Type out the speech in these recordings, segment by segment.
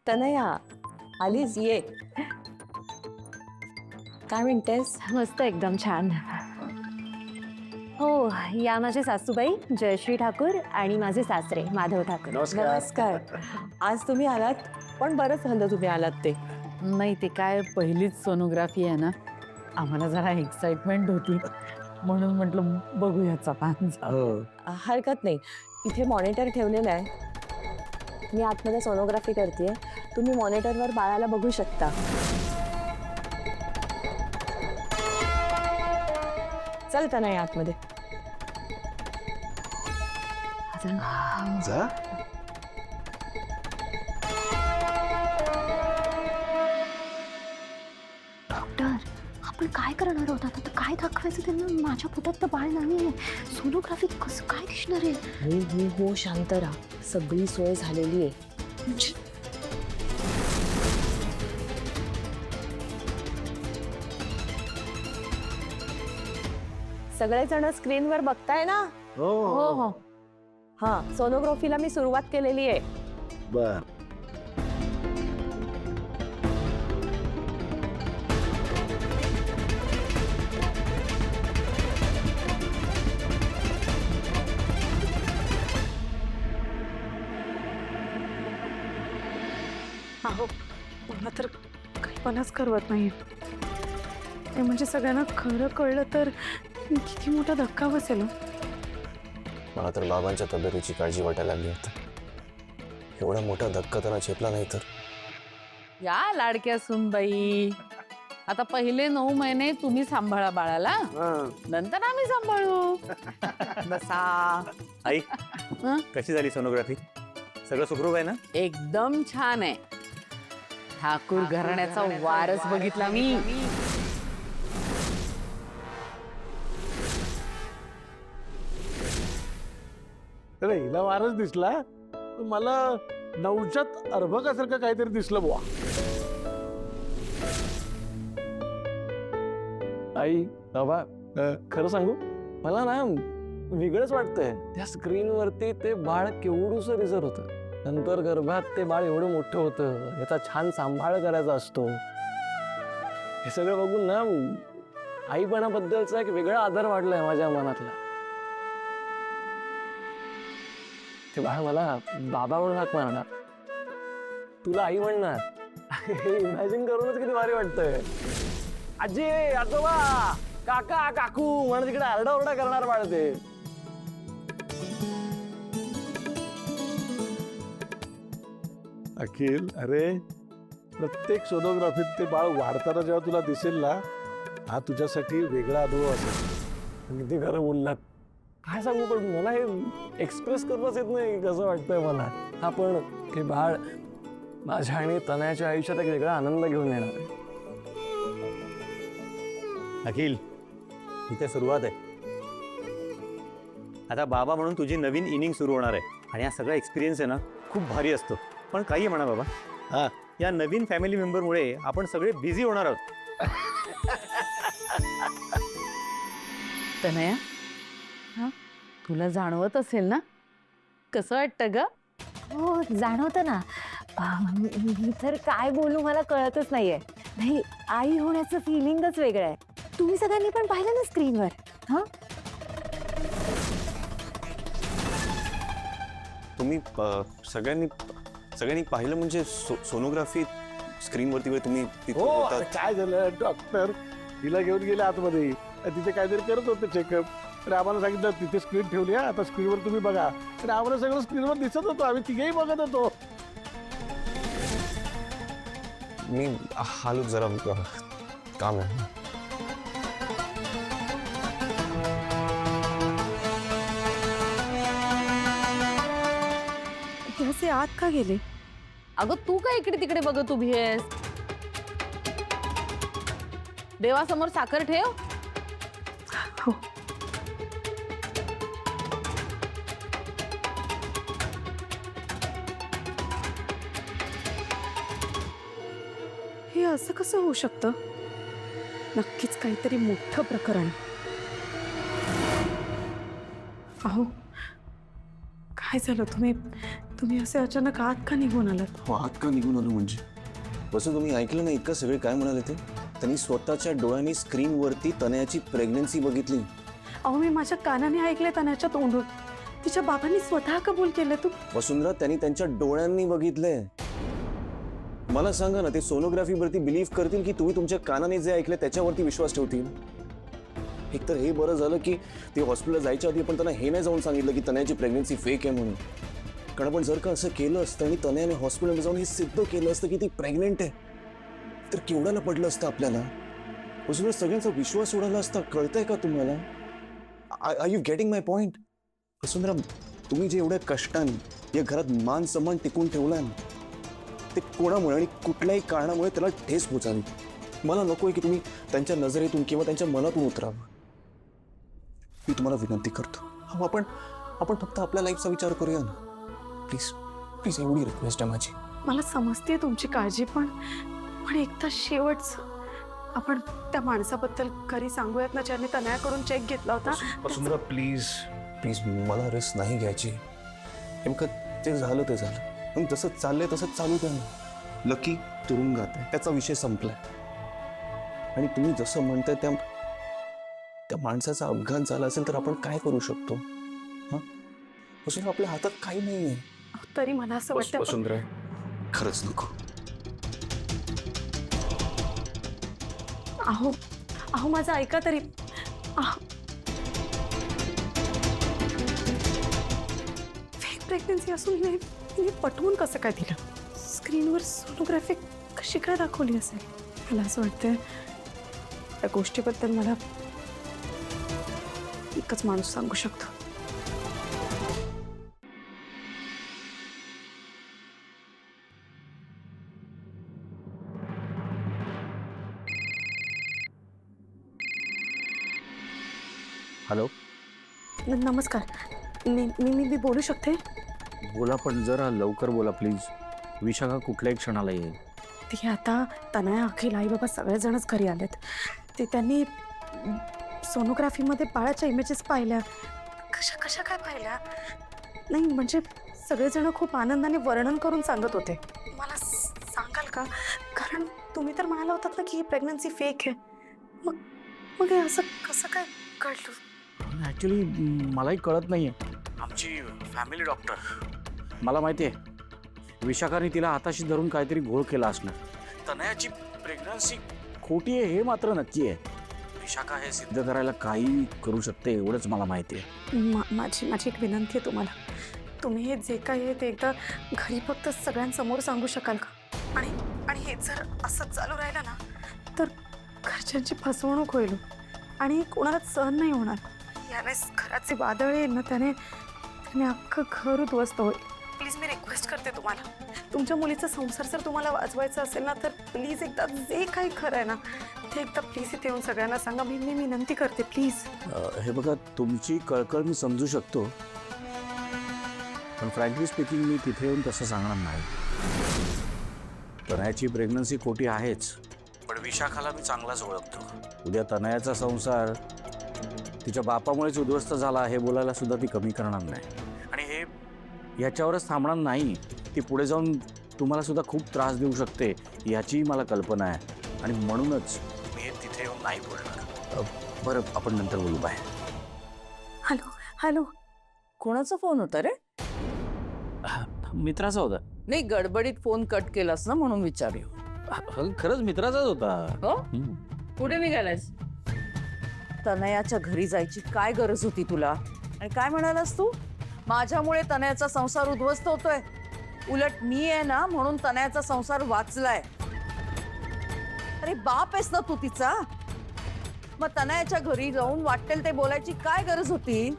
तनया आलीस ये. काय म्हणतेस? मस्त एकदम छान. हो, या माझे सासूबाई जयश्री ठाकूर आणि माझे सासरे माधव ठाकूर. नमस्कार. आज तुम्ही आलात, पण बरंच झालं तुम्ही आलात ते. नाही, ते काय पहिलीच सोनोग्राफी आहे ना, आम्हाला जरा एक्साइटमेंट होती म्हणून म्हटलं बघूयाचा पान. हरकत नाही, इथे मॉनिटर ठेवलेलं आहे. मी आतमध्ये सोनोग्राफी करते. तुम्ही मॉनिटरवर बाळाला बघू शकता. चल तनया आतमध्ये. जा. डॉक्टर, आपण काय करणार आहोत आता? काय दाखवायचं त्यांना? माझ्या पोटात तर बाळ नाहीये. सोनोग्राफीत कसं काय दिसणार आहे? हो शांत राहा, सगळी सोय झालेली आहे. सगळेजण स्क्रीनवर बघताय ना? हो हो हो. हा, सोनोग्राफीला मी सुरुवात केलेली आहे. बर. अहो, मला तर कल्पनाच करवत नाही. ते म्हणजे सगळ्यांना खरं कळलं तर किती मोठा धक्का बसेल हो. मला तर बाबांच्या तब्येतीची काळजी वाटायला लागली होती. एवढा मोठा धक्का त्यांना झेपला नाही तर. या लाडक्या सुनबाई, आता पहिले 9 महिने तुम्ही सांभाळा बाळाला, नंतर आम्ही सांभाळू. बसा. आई हं? कशी झाली सोनोग्राफी? सगळं सुखरूप आहे ना? एकदम छान आहे. ठाकूर घराण्याचा वारस बघितला मी. अरे हिला वारच दिसला, तर मला नवजात अर्भकासारखं काहीतरी दिसलं बुवा. आई बाबा, खरं सांगू, मला ना वेगळंच वाटतंय. त्या स्क्रीनवरती ते बाळ केवढूसं दिसत होतं, नंतर गर्भात ते बाळ एवढं मोठं होतं, याचा छान सांभाळ करायचा असतो. हे सगळं बघून ना आईपणाबद्दलचा एक वेगळा आदर वाढलाय माझ्या मनातला. ते बाळ मला बाबा म्हणून हाक मारणार, तुला आई म्हणणार. हे इमॅजिन करूनच किती भारी वाटतंय. आजी, आजोबा, काका, काकू म्हणून तिकडे आरडाओरडा करणार बाळ ते. अखिल, अरे प्रत्येक सोनोग्राफीत ते बाळ वाढताना जेव्हा तुला दिसेल ना, हा तुझ्यासाठी वेगळा अनुभव असेल. किती खरं बोललात. काय सांगू, पण मला हे एक्सप्रेस करूनच येत नाही कसं वाटतंय मला. हा पण हे बाळ माझ्या आणि तनयाच्या आयुष्यात एक वेगळा आनंद घेऊन येणार आहे. अखिल, इथे सुरुवात आहे. आता बाबा म्हणून तुझी नवीन इनिंग सुरू होणार आहे आणि हा सगळा एक्सपिरियन्स आहे ना, खूप भारी असतो. पण काही म्हणा बाबा, हा, या नवीन फॅमिली मेंबरमुळे आपण सगळे बिझी होणार आहोत. तनया, हा, तुला जाणवत असेल ना? कसं वाटतं ग? हो, जाणवतं ना. मी तर काय बोलू मला कळतच नाहीये. नाही, आई होण्याचं फिलिंगच वेगळं आहे. तुम्ही सगळ्यांनी पण पाहिलं ना स्क्रीनवर? हा, तुम्ही सगळ्यांनी पाहिलं म्हणजे सोनोग्राफी स्क्रीनवरती वगैरे तुम्ही तिथे हो. होतात. आता काय झालं, डॉक्टर हिला घेऊन गेले आतमध्ये, तिथे काहीतरी करत होते चेकअप. तर आम्हाला सांगितलं तिथे स्क्रीन ठेवली आहे, आता स्क्रीनवर तुम्ही बघा. तर आम्हाला सगळं स्क्रीनवर दिसत होतो, आम्ही तिघेही बघत होतो. मी हालू जरा काम आहे. हे असे आत का गेले? अगं, तू काय इकडे तिकडे बघत उभी आहेस? देवासमोर साखर ठेव. हो. हे असं कसं होऊ शकतं? नक्कीच काहीतरी मोठं प्रकरण. अहो, काय झालं? तुम्ही तुम्ही असे अचानक आत का निघून आलात? हो, आत का निघून आलो म्हणजे? वसू, तुम्ही ऐकलं नाही इतकं सगळे काय म्हणाले ते? त्यांनी स्वतःच्या डोळ्यांनी स्क्रीनवरती तनयाची प्रेग्नन्सी बघितली. अहो मी माझ्या कानाने ऐकले तनयाच्या तोंडून. तिच्या बाबांनी स्वतः कबूल केलं. तू वसुंधरा, त्यांनी त्यांच्या डोळ्यांनी बघितलंय. मला सांगा ना, ते सोनोग्राफीवरती बिलीव्ह करतील की तुम्ही तुमच्या कानाने जे ऐकलं त्याच्यावरती विश्वास ठेवतील? एक तर हे बरं झालं की ते हॉस्पिटलला जायच्या आधी पण त्यांना हे नाही जाऊन सांगितलं की तनयाची प्रेग्नन्सी फेक आहे म्हणून. कारण आपण जर का असं केलं असतं आणि तनयाने हॉस्पिटलमध्ये जाऊन हे सिद्ध केलं असतं की ती प्रेग्नेंट आहे, तर केवढ्याला पडलं असतं आपल्याला? वसुंधरा, सगळ्यांचा विश्वास उडाला असता. कळतंय का तुम्हाला? Are you getting my point? Vasundhara, तुम्ही जे एवढ्या कष्टाने या घरात मान सन्मान टिकून ठेवलाय ना, ते कोणामुळे आणि कुठल्याही कारणामुळे त्याला ठेस पोचावी. मला नकोय की तुम्ही त्यांच्या नजरेतून किंवा त्यांच्या मनातून उतरावं. मी तुम्हाला विनंती करतो, आपण फक्त आपल्या लाईफचा विचार करूया ना. प्लीज प्लीज, एवढी रिक्वेस्ट आहे माझी. मला समजते तुमची काळजी, पण एकदा शेवटचं आपण त्या माणसाबद्दल घरी सांगूयात ना, ज्याने तनयाकडून चेक घेतला होता. वसुंधरा, प्लीज प्लीज, मला रिस्क नाही घ्यायची. नेमकं ते झालं ते झालं, पण जसं चाललंय तसं चालू द्या ना. लकी तुरुंगात आहे, त्याचा विषय संपलाय. आणि तुम्ही जसं म्हणताय त्या माणसाचा अपघात झाला असेल तर आपण काय करू शकतो? हा, वसुंधरा, आपल्या हातात काही नाहीये. तरी मला असं वाटतं वसुंधरा, खरंच नको. अहो माझं ऐका तरी. फेक प्रेग्नन्सी असून हिने पटवून कसं काय दिलं? स्क्रीनवर सोनोग्राफी कशी काय दाखवली असेल? मला असं वाटतं त्या गोष्टीबद्दल मला एकच माणूस सांगू शकतो. हॅलो, नमस्कार. मी बोलू शकते? बोला, पण जरा लवकर बोला प्लीज. विशाखा कुठल्याही क्षणाला येईल. ती आता तनया, अखिल, आई बाबा सगळेजणच घरी आलेत. ते त्यांनी सोनोग्राफीमध्ये बाळाच्या इमेजेस पाहिल्या. कशा काय पाहिल्या? नाही म्हणजे सगळेजण खूप आनंदाने वर्णन करून सांगत होते. मला सांगाल का? कारण तुम्ही तर म्हणाला होतात ना की ही प्रेग्नन्सी फेक आहे. मग हे असं कसं काय कळलं? ॲक्च्युली मलाही कळत नाही आहे. आमची फॅमिली डॉक्टर, मला माहिती आहे विशाखाने तिला हाताशी धरून काहीतरी घोळ केला असणार. तनयाची प्रेग्नन्सी खोटी आहे हे मात्र नक्की आहे. विशाखा हे सिद्ध करायला काही करू शकते एवढंच मला माहिती आहे. माझी एक विनंती आहे तुम्हाला. तुम्ही हे जे काही आहे ते एकदा घरी फक्त सगळ्यांसमोर सांगू शकाल का? आणि हे जर असंच चालू राहिलं ना तर घरच्यांची फसवणूक होईल आणि कोणालाच सहन नाही होणार. याने घराचे वादळ येईल ना, त्याने अख्खं घर उद्ध्वस्त होईल. प्लीज मी रिक्वेस्ट करते तुम्हाला, तुमच्या मुलीचा संसार जर तुम्हाला वाचवायचा असेल ना तर प्लीज एकदा जे काही खरं आहे ना ते एकदा प्लीज इथे येऊन सगळ्यांना सांगा. मी विनंती करते प्लीज. हे बघा, तुमची कळकळ मी समजू शकतो, पण फ्रँकली स्पीकिंग मी तिथे येऊन तसं सांगणार नाही. तनयाची प्रेग्नन्सी खोटी आहेच, पण विशाखाला मी चांगलाच ओळखतो. उद्या तनयाचा संसार तिच्या बापामुळेच उद्ध्वस्त झाला हे बोलायला सुद्धा ती कमी करणार नाही. आणि हे याच्यावरच थांबणार नाही, ती पुढे जाऊन तुम्हाला सुद्धा खूप त्रास देऊ शकते याचीही मला कल्पना आहे. आणि म्हणूनच मी हे तिथे येऊन नाही बोलणार. बरं, आपण नंतर बोलू. बाय. हॅलो. कोणाचा फोन होता रे? मित्राचा होता. नाही, गडबडीत फोन कट केलास ना म्हणून विचारलं. खरंच मित्राचाच होता. हो, कुठे निघालायस? तनयाच्या घरी जायची काय गरज होती तुला? आणि काय म्हणालास तू? माझ्यामुळे तनयाचा संसार उद्ध्वस्त होतोय. उलट मी आहे ना म्हणून तनयाचा संसार वाचलाय. अरे बाप आहेस ना तू तिचा. मग तनयाच्या घरी जाऊन वाटेल ते बोलायची काय गरज होती?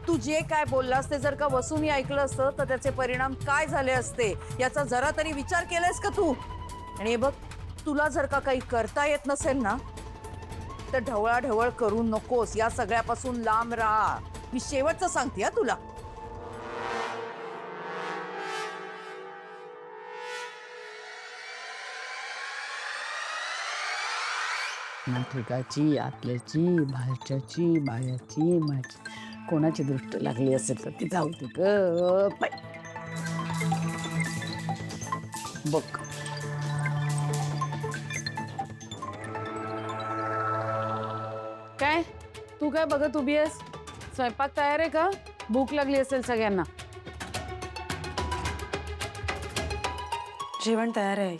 तू जे काय बोललास ते जर का वसून ऐकलं असतं तर त्याचे परिणाम काय झाले असते याचा जरा तरी विचार केलायस का तू? आणि हे बघ, तुला जर का काही करता येत नसेल ना तर ढवळाढवळ करू नकोस. या सगळ्यापासून लांब राहा. मी शेवटचं सांगते तुला. मातृकाची, आपल्याची, भाच्याची, बायाची, माझी कोणाची दृष्ट लागली असेल तर ती जाऊ दे ग बाई. बघ. काय तू काय बघत उभी आहेस? स्वयंपाक तयार आहे का? भूक लागली असेल सगळ्यांना. जेवण तयार आहे.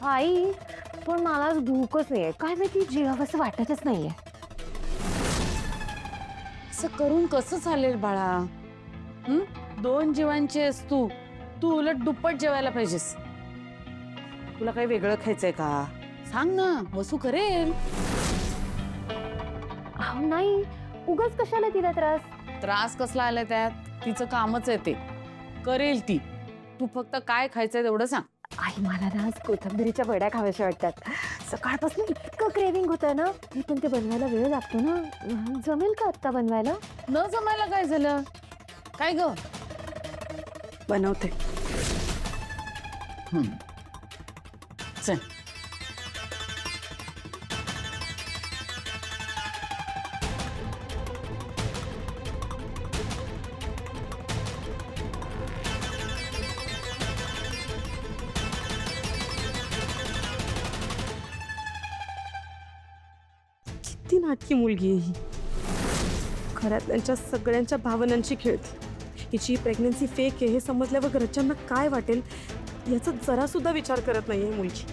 आई पण मला आज भूकच नाहीये. काय माहिती जेवावंसं वाटतच नाहीये. असं करून कसं चालेल बाळा? 2 जीवांची आहेस तू. तू उलट दुप्पट जेवायला पाहिजेस. तुला काही वेगळं खायचंय का? सांग ना, वसू करेल. अहो नाही, उगाच कशाला तिला त्रास. त्रास कसला आलाय त्यात? तिचं कामच आहे ते. करेल ती. तू फक्त काय खायचंय तेवढं सांग. आई मला ना आज कोथिंबीरीच्या वड्या खाव्याशा वाटतात. सकाळपासून इतकं क्रेविंग होतं ना. पण ते बनवायला वेळ लागतो ना. जमेल का आत्ता बनवायला? न जमायला काय झालं? काय ग? बनवते. चल. किती नाटकी मुलगी आहे ही. घरातल्यांच्या सगळ्यांच्या भावनांशी खेळते. हिची प्रेग्नन्सी फेक आहे हे समजल्यावर घरच्यांना काय वाटेल याचा जरा सुद्धा विचार करत नाहीये मुलगी.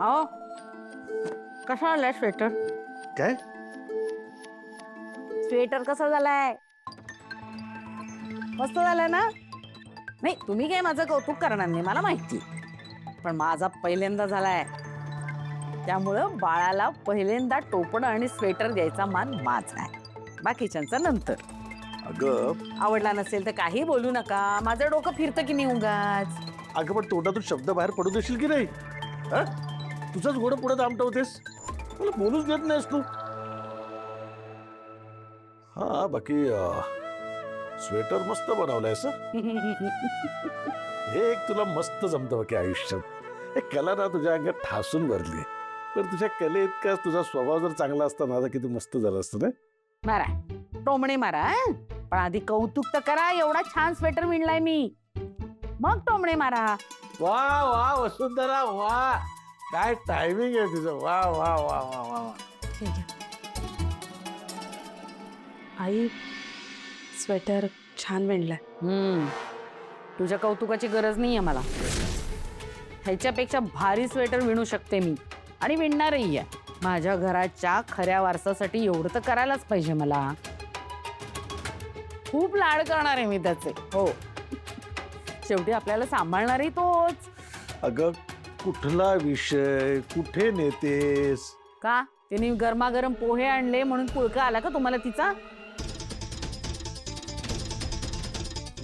आओ, कसा आलाय स्वेटर? काय? स्वेटर कसा झालाय? मस्त झालाय ना? नाही, तुम्ही काय माझं कौतुक करणार नाही मला माहिती, पण माझा पहिल्यांदा झालाय. त्यामुळं बाळाला पहिल्यांदा टोपण आणि स्वेटर द्यायचा मान माझा आहे. बाकीच्यांचा नंतर. अगं आवडला नसेल तर काही बोलू नका. माझं डोकं फिरतं की नाही उगाच. अगं पण तोंडातून शब्द बाहेर पडू देशील की नाही? तुझंच घोडं पुढे दामटवतेस. मला बोलूच देत नाहीस तू. हा बाकी स्वेटर मस्त बनवलायस. हे एक तुला मस्त जमतं बाकी आयुष्यात. हे कला ना तुझ्या अंगात ठासून भरली. पण तुझ्या कले इतका तुझा स्वभाव जर चांगला असता ना तर किती मस्त झालं असतं ना. मारा टोमणे मारा, पण आधी कौतुक तर करा. एवढा छान स्वेटर विणलाय मी, मग टोमणे मारा. वा वा वसुंधरा वा, काय टायमिंग आहे तुझं. वा वा वा वा वा वा. ठीक आहे. आई स्वेटर छान विणलाय. तुझ्या कौतुकाची गरज नाहीये मला. ह्याच्यापेक्षा भारी स्वेटर विणू शकते मी आणि विणणारही आहे. माझ्या घराच्या खऱ्या वारसासाठी एवढं तर करायलाच पाहिजे मला. खूप लाड करणार आहे मी त्याचे. हो, शेवटी आपल्याला सांभाळणारही तोच. अगं कुठला विषय कुठे नेतेस? का तिने गरमागरम पोहे आणले म्हणून पुळका आला का तुम्हाला तिचा?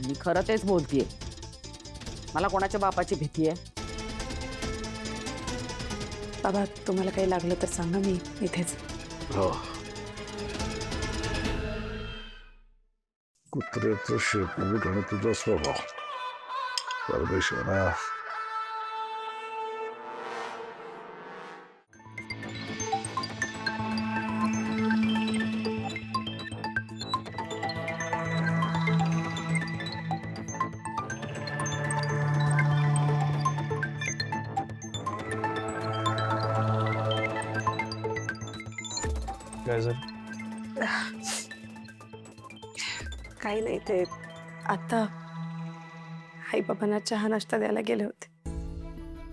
मी खरं तेच बोलतीये. मला कोणाच्या बापाची भीती आहे? बाबा तुम्हाला काही लागलं तर सांगा, मी इथेच. हो, कुत्र्याचं शेपूट आणि तुझा स्वभाव. परमेश्वरा, काय सर? काही नाही, ते आता आई बाबांना चहा नाश्ता द्यायला गेले होते.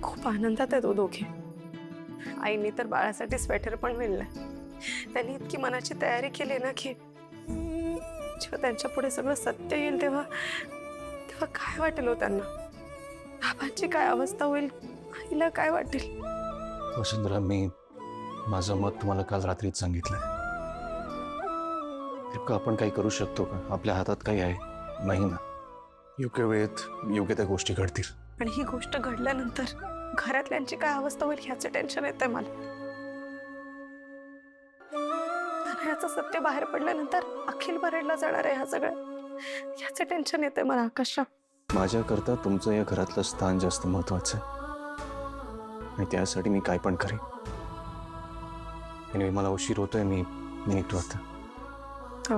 खूप आनंदात आहेत दोघे. आईने तर बाळासाठी स्वेटर पण विणलंय. त्यांनी इतकी मनाची तयारी केली ना की जेव्हा त्यांच्या पुढे सगळं सत्य येईल तेव्हा तेव्हा काय वाटेल हो त्यांना. बाबांची काय अवस्था होईल, आईला काय वाटेल. वसुंधरा, मी माझं मत तुम्हाला काल रात्रीच सांगितलंय. इतकं आपण काही करू शकतो का? आपल्या हातात काही आहे नाही ना. योग्य वेळेत योग्य त्या गोष्टी घडतील. आणि ही गोष्ट घडल्यानंतर घरातल्यांची काय अवस्था होईल ह्याचं टेन्शन येतंय मला. याचं सत्य बाहेर पडल्यानंतर अखिल बरडला जाणार आहे ह्या सगळं, याचं टेन्शन येतंय मला आकाशराव. माझ्याकरता तुमचं या घरातलं स्थान जास्त महत्वाचं आहे आणि त्यासाठी मी काय पण करेन. आणि मला उशीर होतोय, मी निघतो आता. हो.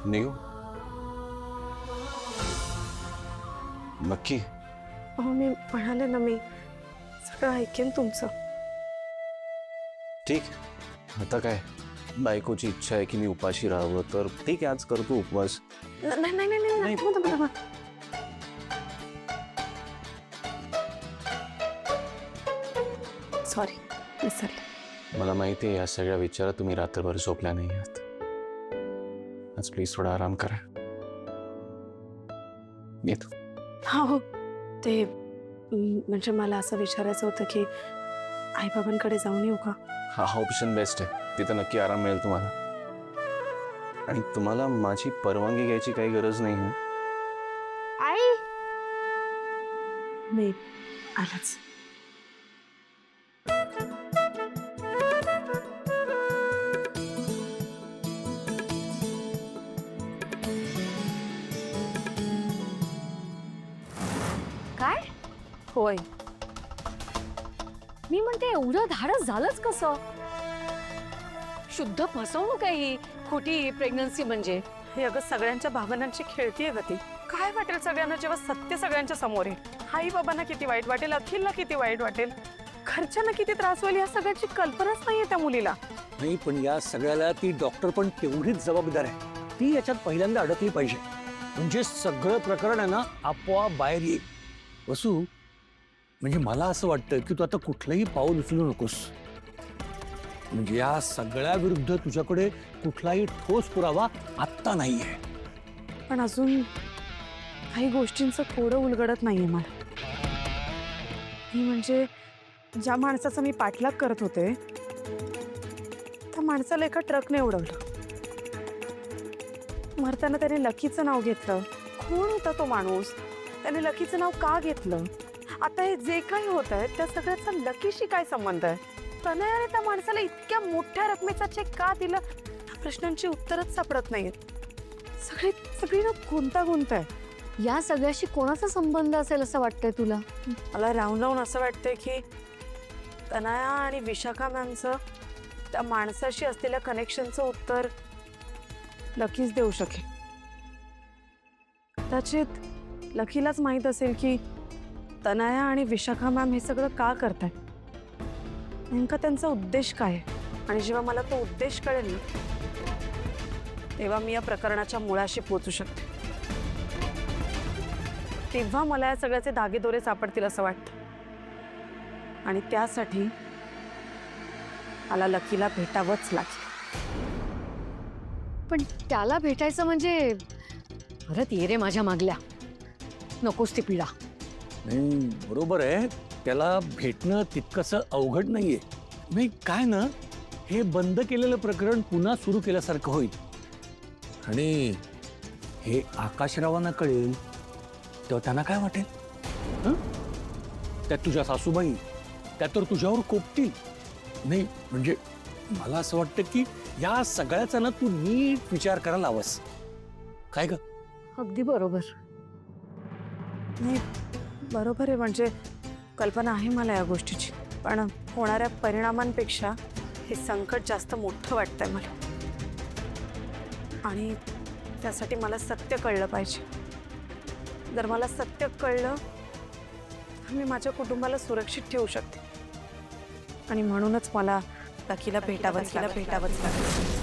निघू नक्की? हो, मी म्हणाले ना, मी सगळं ऐकेन तुमचं. ठीक. आता काय, बायकोची इच्छा आहे की मी उपाशी राहावं, तर ठीक आहे, आज करतो उपवास. नाही नाही नाही नाही, थांबा, थांबा. सॉरी, विसरले. मला माहिती आहे या सगळ्या विचारात तुम्ही रात्रभर झोपल्या नाही आहात. आज प्लीज थोडा आराम करा. येतो. हा हो, ते म्हणजे मला असं विचारायचं होतं की आईबाबांकडे जाऊन येऊ का? हा ऑप्शन बेस्ट आहे. तिथं नक्की आराम मिळेल तुम्हाला. आणि तुम्हाला माझी परवानगी घ्यायची काही गरज नाही आहे. आई, मी आलाच. काय? होय, मी म्हणते एवढं धाडस झालंच कसं? शुद्ध फसवणूक आहे ही खोटी प्रेग्नन्सी म्हणजे. हे अगं सगळ्यांच्या भावनांची खेळतीये गती. काय वाटेल सगळ्यांना जेव्हा सत्य सगळ्यांच्या समोर आहे? आई बाबांना किती वाईट वाटेल, अखिलला किती वाईट वाटेल, घरच्यांना किती त्रास होईल, या सगळ्याची कल्पनाच नाहीये त्या मुलीला. नाही, पण या सगळ्याला ती डॉक्टर पण तेवढीच जबाबदार आहे. ती याच्यात पहिल्यांदा अडकली पाहिजे, म्हणजे सगळं प्रकरण आहे ना आपोआप बाहेर येईल. वसू, म्हणजे मला असं वाटतं की तू आता कुठलंही पाऊल उचलू नकोस. म्हणजे या सगळ्या विरुद्ध तुझ्याकडे कुठलाही ठोस पुरावा आत्ता नाहीये. पण अजून काही गोष्टींचं थोडं उलगडत नाहीये मला. ही म्हणजे ज्या माणसाचा मी पाठलाग करत होते त्या माणसाला एका ट्रकने उडवलं. मरताना त्याने लकीचं नाव घेतलं. कोण होता तो माणूस? त्याने लकीचं नाव का घेतलं? आता हे जे काही होत आहे त्या सगळ्याचा लकीशी काय संबंध आहे? तनयाने त्या माणसाला इतक्या मोठ्या रकमेचा चेक का दिला? त्या प्रश्नांची उत्तरच सापडत नाहीत. सगळी ना गुंतागुंत आहे. या सगळ्याशी कोणाचा संबंध असेल असं वाटतंय तुला? मला राहून राहून असं वाटतंय की तनया आणि विशाखा मॅमचं त्या माणसाशी असलेल्या कनेक्शनचं उत्तर लकीच देऊ शकेल. कदाचित लकीलाच माहीत असेल की तनया आणि विशाखा मॅम हे सगळं का करतायत, नेमका त्यांचा उद्देश काय आहे. आणि जेव्हा मला तो उद्देश कळेल ना, तेव्हा मी या प्रकरणाच्या मुळाशी पोहोचू शकते. तेव्हा मला या सगळ्याचे धागेदोरे सापडतील असं वाटतं. आणि त्यासाठी मला लकीला भेटावंच लागेल. पण त्याला भेटायचं म्हणजे परत ये रे माझ्या मागल्या, नकोस ती पिढा. नाही, बरोबर आहे, त्याला भेटणं तितकंसं अवघड नाहीये. नाही काय ना, हे बंद केलेलं प्रकरण पुन्हा सुरू केल्यासारखं होईल. आणि हे आकाशरावांना कळेल तेव्हा त्यांना काय वाटेल? हं? त्यात तुझ्या सासूबाई, त्या तर तुझ्यावर कोपतील. नाही म्हणजे मला असं वाटतं की या सगळ्याचा ना तू नीट विचार करायला हवास. काय ग? अगदी बरोबर. नाही, बरोबर आहे. म्हणजे कल्पना आहे मला या गोष्टीची, पण होणाऱ्या परिणामांपेक्षा हे संकट जास्त मोठं वाटतंय मला. आणि त्यासाठी मला सत्य कळलं पाहिजे. जर मला सत्य कळलं तर मी माझ्या कुटुंबाला सुरक्षित ठेवू शकते. आणि म्हणूनच मला लकीला भेटावंच लागेल.